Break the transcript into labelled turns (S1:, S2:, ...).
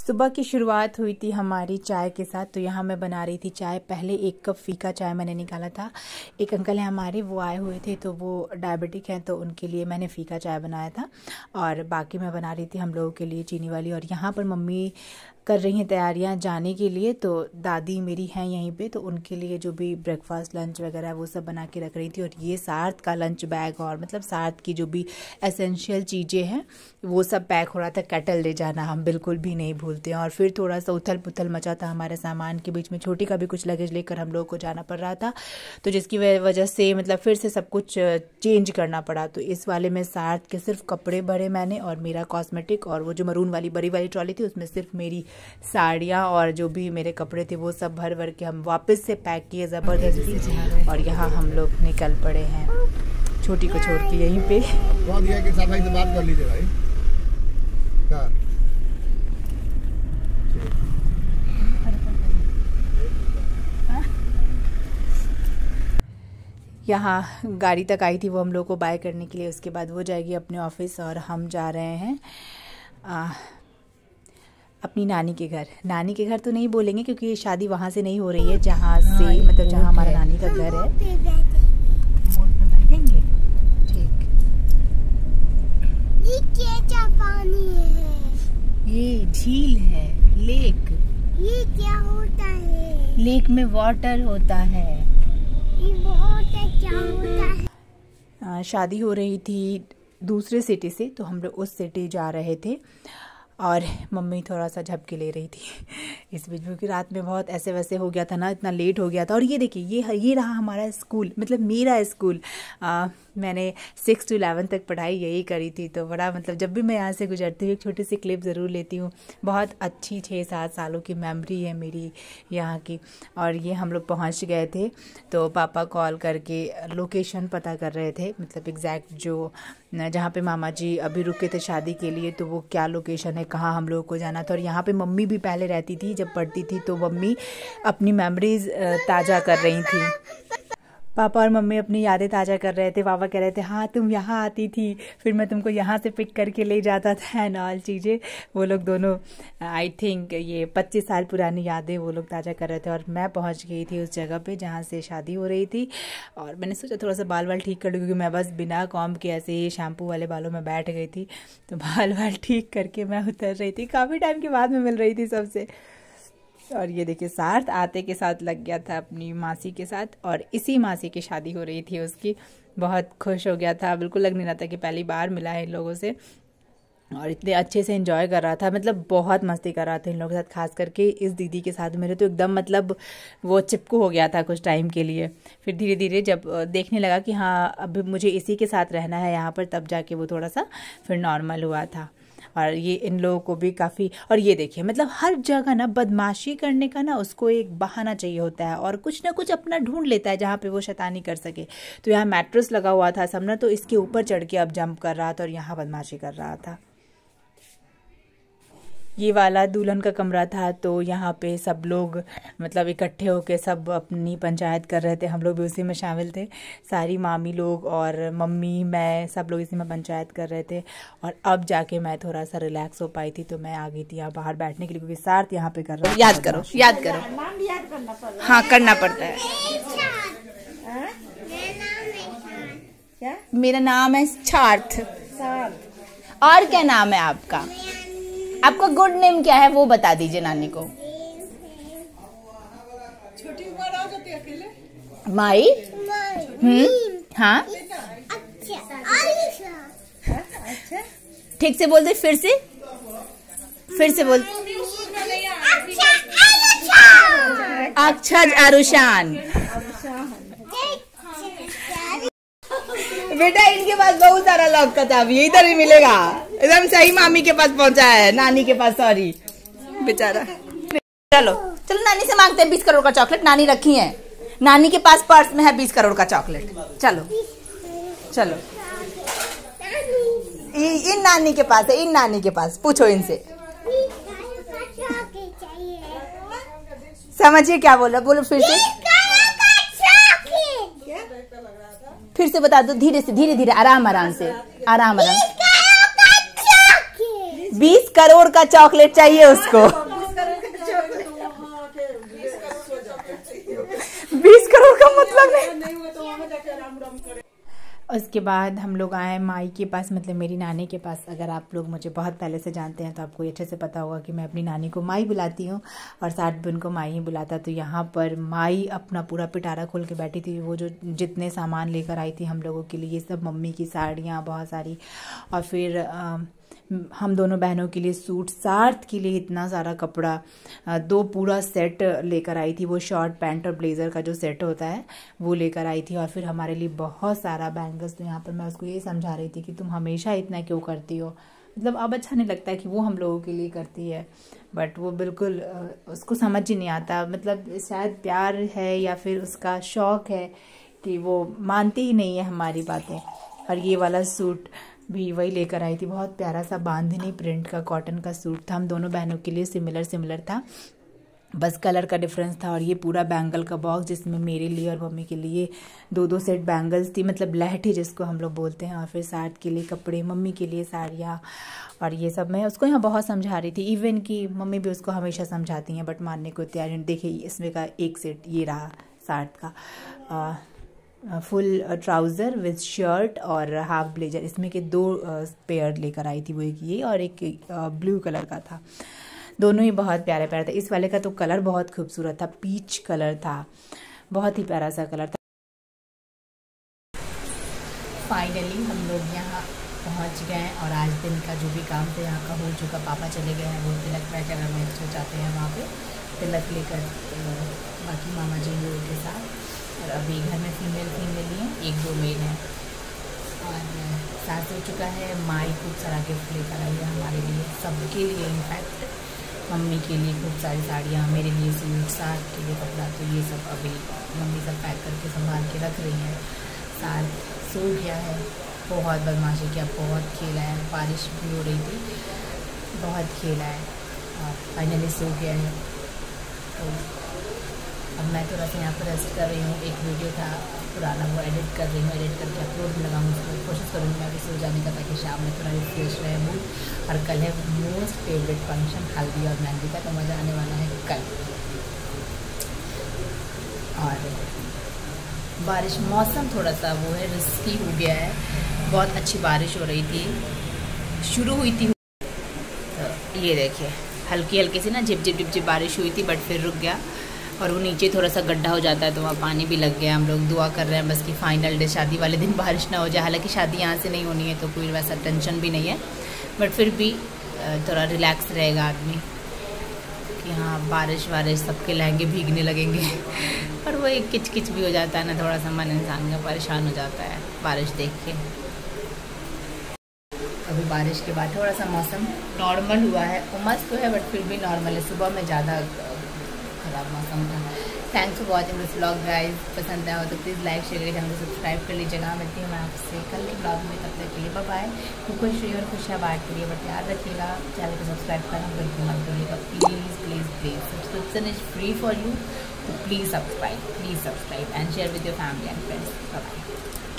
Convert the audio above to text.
S1: सुबह की शुरुआत हुई थी हमारी चाय के साथ। तो यहाँ मैं बना रही थी चाय। पहले 1 कप फीका चाय मैंने निकाला था। एक अंकल हैं हमारे, वो आए हुए थे, तो वो डायबिटिक हैं, तो उनके लिए मैंने फीका चाय बनाया था और बाकी मैं बना रही थी हम लोगों के लिए चीनी वाली। और यहाँ पर मम्मी कर रही हैं तैयारियां जाने के लिए। तो दादी मेरी हैं यहीं पे, तो उनके लिए जो भी ब्रेकफास्ट लंच वगैरह वो सब बना के रख रही थी। और ये सार्थ का लंच बैग और मतलब सार्थ की जो भी एसेंशियल चीज़ें हैं वो सब पैक हो रहा था। केटल ले जाना हम बिल्कुल भी नहीं भूलते हैं। और फिर थोड़ा सा उथल पुथल मचा था हमारे सामान के बीच में। छोटी का भी कुछ लगेज लेकर हम लोगों को जाना पड़ रहा था, तो जिसकी वजह से मतलब फिर से सब कुछ चेंज करना पड़ा। तो इस वाले में सार्थ के सिर्फ कपड़े भरे मैंने और मेरा कॉस्मेटिक, और वो जो मरून वाली बड़ी वाली ट्रॉली थी उसमें सिर्फ मेरी साड़ियाँ और जो भी मेरे कपड़े थे वो सब भर भर के हम वापस से पैक किए ज़बरदस्ती। और यहाँ हम लोग निकल पड़े हैं छोटी को छोड़ के यहीं पे।
S2: बहुत है कि सफाई से बात कर लीजिए भाई। क्या
S1: यहाँ गाड़ी तक आई थी वो हम लोग को बाय करने के लिए। उसके बाद वो जाएगी अपने ऑफिस और हम जा रहे हैं अपनी नानी के घर। नानी के घर तो नहीं बोलेंगे क्योंकि ये शादी वहाँ से नहीं हो रही है जहाँ से मतलब जहाँ हमारा नानी का घर है। मोड़ पे बैठेंगे, ठीक।
S3: ये क्या पानी है?
S1: ये झील है, लेक।
S3: ये क्या होता है?
S1: लेक में वाटर होता है।
S3: ये वाटर क्या होता है?
S1: शादी हो रही थी दूसरे सिटी से, तो हम लोग उस सिटी जा रहे थे और मम्मी थोड़ा सा झपकी ले रही थी इस बीच, क्योंकि रात में बहुत ऐसे वैसे हो गया था ना, इतना लेट हो गया था। और ये देखिए ये रहा हमारा स्कूल, मतलब मेरा स्कूल। मैंने 6 to 11 तक पढ़ाई यही करी थी। तो बड़ा मतलब जब भी मैं यहाँ से गुजरती हूँ एक छोटी सी क्लिप ज़रूर लेती हूँ। बहुत अच्छी 6-7 सालों की मेमोरी है मेरी यहाँ की। और ये हम लोग पहुँच गए थे, तो पापा कॉल करके लोकेशन पता कर रहे थे, मतलब एग्जैक्ट जो जहाँ पे मामा जी अभी रुके थे शादी के लिए, तो वो क्या लोकेशन है, कहाँ हम लोगों को जाना था। और यहाँ पे मम्मी भी पहले रहती थी जब पढ़ती थी, तो मम्मी अपनी मेमोरीज ताज़ा कर रही थी। पापा और मम्मी अपनी यादें ताज़ा कर रहे थे। पापा कह रहे थे हाँ तुम यहाँ आती थी, फिर मैं तुमको यहाँ से पिक करके ले जाता था एंड ऑल चीज़ें। वो लोग दोनों आई थिंक ये 25 साल पुरानी यादें वो लोग ताज़ा कर रहे थे। और मैं पहुँच गई थी उस जगह पे जहाँ से शादी हो रही थी। और मैंने सोचा थोड़ा सा बाल ठीक कर लूँ, क्योंकि मैं बस बिना कॉम्ब के ऐसे ही शैम्पू वाले बालों में बैठ गई थी। तो बाल ठीक करके मैं उतर रही थी, काफ़ी टाइम के बाद में मिल रही थी सबसे। और ये देखिए सार्थ आते के साथ लग गया था अपनी मासी के साथ, और इसी मासी की शादी हो रही थी उसकी। बहुत खुश हो गया था, बिल्कुल लग नहीं रहा था कि पहली बार मिला है इन लोगों से। और इतने अच्छे से एंजॉय कर रहा था, मतलब बहुत मस्ती कर रहा था इन लोगों के साथ। खास करके इस दीदी के साथ मेरे तो एकदम मतलब वो चिपकू हो गया था कुछ टाइम के लिए। फिर धीरे धीरे जब देखने लगा कि हाँ अब मुझे इसी के साथ रहना है यहाँ पर, तब जाके वो थोड़ा सा फिर नॉर्मल हुआ था। और ये इन लोगों को भी काफ़ी। और ये देखिए मतलब हर जगह ना बदमाशी करने का ना उसको एक बहाना चाहिए होता है, और कुछ ना कुछ अपना ढूंढ लेता है जहाँ पे वो शैतानी कर सके। तो यहाँ मैट्रेस लगा हुआ था समना, तो इसके ऊपर चढ़ के अब जंप कर रहा था और यहाँ बदमाशी कर रहा था। ये वाला दुल्हन का कमरा था, तो यहाँ पे सब लोग मतलब इकट्ठे होके सब अपनी पंचायत कर रहे थे। हम लोग भी उसी में शामिल थे, सारी मामी लोग और मम्मी, मैं, सब लोग इसी में पंचायत कर रहे थे। और अब जाके मैं थोड़ा सा रिलैक्स हो पाई थी, तो मैं आ गई थी यहाँ बाहर बैठने के लिए, क्योंकि सार्थ यहाँ पे कर रहा है। याद करो हाँ करना पड़ता है। मेरा नाम है सार्थ। और क्या नाम है आपका? आपका गुड नेम क्या है वो बता दीजिए नानी को। छोटी उम्र आ जाती है अकेले। माई। हाँ अच्छा ठीक से बोल दे, फिर से बोल। अक्षर आरुषान। बेटा इनके पास बहुत सारा लॉक का चाबी है, इधर ही मिलेगा। एकदम सही मामी के पास पहुंचा है, नानी के पास, सॉरी बेचारा। चलो नानी से मांगते हैं 20 करोड़ का चॉकलेट। नानी रखी है, नानी के पास पर्स में है 20 करोड़ का चॉकलेट। चलो इन नानी के पास है, इन नानी के पास पूछो इनसे। समझिए क्या बोला, बोलो फिर से बता दो, धीरे से, धीरे धीरे, आराम से। 20 करोड़ का चॉकलेट चाहिए उसको। 20 करोड़ का मतलब नहीं। उसके बाद हम लोग आए माई के पास, मतलब मेरी नानी के पास। अगर आप लोग मुझे बहुत पहले से जानते हैं तो आपको अच्छे से पता होगा कि मैं अपनी नानी को माई बुलाती हूँ और साथ भी उनको माई ही बुलाता। तो यहाँ पर माई अपना पूरा पिटारा खोल के बैठी थी। वो जो जितने सामान लेकर आई थी हम लोगों के लिए, ये सब मम्मी की साड़ियाँ बहुत सारी, और फिर हम दोनों बहनों के लिए सूट, सार्थ के लिए इतना सारा कपड़ा, 2 पूरा सेट लेकर आई थी। वो शॉर्ट पैंट और ब्लेज़र का जो सेट होता है वो लेकर आई थी। और फिर हमारे लिए बहुत सारा बैंगल्स। तो यहाँ पर मैं उसको ये समझा रही थी कि तुम हमेशा इतना क्यों करती हो, मतलब अब अच्छा नहीं लगता है कि वो हम लोगों के लिए करती है। बट वो बिल्कुल उसको समझ ही नहीं आता, मतलब शायद प्यार है या फिर उसका शौक़ है कि वो मानती ही नहीं है हमारी बातें। और ये वाला सूट भी वही लेकर आई थी, बहुत प्यारा सा बांधनी प्रिंट का कॉटन का सूट था। हम दोनों बहनों के लिए सिमिलर था, बस कलर का डिफरेंस था। और ये पूरा बैंगल का बॉक्स जिसमें मेरे लिए और मम्मी के लिए 2 सेट बैंगल्स थी, मतलब लहठी जिसको हम लोग बोलते हैं। और फिर साथ के लिए कपड़े, मम्मी के लिए साड़ियाँ, और ये सब मैं उसको यहाँ बहुत समझा रही थी। इवन कि मम्मी भी उसको हमेशा समझाती हैं बट मानने को तैयार नहीं। देखिए इसमें का एक सेट ये रहा सार्थ का, फुल ट्राउज़र विद शर्ट और हाफ ब्लेजर। इसमें के 2 पेयर लेकर आई थी, वो एक ये और एक ब्लू कलर का था। दोनों ही बहुत प्यारे प्यारे थे। इस वाले का तो कलर बहुत खूबसूरत था, पीच कलर था, बहुत ही प्यारा सा कलर था। फाइनली हम लोग यहाँ पहुँच गए और आज दिन का जो भी काम था यहाँ का हो चुका। पापा चले गए हैं, वो तिलक में जगह में सो जाते हैं, वहाँ पे तिलक लेकर बाकी मामा जी लोगों के साथ। और अभी घर में फीमेल ही हैं, 1-2 मेल हैं। और साथ हो चुका है, माई खूब सारा गिफ्ट लेकर आई है हमारे लिए, सबके लिए। इनफैक्ट मम्मी के लिए खूब सारी साड़ियाँ, मेरे लिए सूट, साथ के लिए कपड़ा। तो ये सब अभी मम्मी सब पैक करके संभाल के रख रही हैं। साथ सो गया है, बहुत बदमाशी किया, बहुत खेला है, बारिश भी हो रही थी, बहुत खेला है और फाइनली सो गया है। तो अब मैं थोड़ा सा यहाँ पर रेस्ट कर रही हूँ। एक वीडियो था पुराना, वो एडिट कर रही हूँ, एडिट करके अपलोड में लगाऊँ। कोशिश करूँगी मैं भी सो जाने का, ताकि शाम में थोड़ा रिफ्रेश रहे मूड। और कल है मोस्ट फेवरेट फंक्शन, हल्दी और मेहंदी का, तो मज़ा आने वाला है कल। और बारिश, मौसम थोड़ा सा वो है, रिस्की हो गया है। बहुत अच्छी बारिश हो रही थी, शुरू हुई थी, तो ये देखिए हल्की हल्की सी ना झिप बारिश हुई थी, बट फिर रुक गया। और वो नीचे थोड़ा सा गड्ढा हो जाता है तो वहाँ पानी भी लग गया। हम लोग दुआ कर रहे हैं बस कि फाइनल डे शादी वाले दिन बारिश ना हो जाए। हालांकि शादी यहाँ से नहीं होनी है तो कोई वैसा टेंशन भी नहीं है, बट फिर भी थोड़ा रिलैक्स रहेगा आदमी कि हाँ बारिश सबके लहंगे भीगने लगेंगे। और वो एक किच भी हो जाता है ना, थोड़ा सा मन इंसान का परेशान हो जाता है बारिश देख के। अभी बारिश के बाद थोड़ा सा मौसम नॉर्मल हुआ है, उमस तो है बट फिर भी नॉर्मल है। सुबह में ज़्यादा खराब मौसम था। Thanks for watching this vlog guys. पसंद आया हो तो प्लीज़ लाइक शेयर करके चैनल को सब्सक्राइब कर लीजिएगा। मिलती हूँ मैं आपसे कल के व्लॉग में, तब तक के लिए बाय बाय। खुश रहिए और खुशियाँ बांट करिए, बट याद रखिएगा चैनल को सब्सक्राइब करना बिल्कुल मत भूलिएगा। Please subscription is free for you, तो please subscribe and share with your family and friends. Bye bye.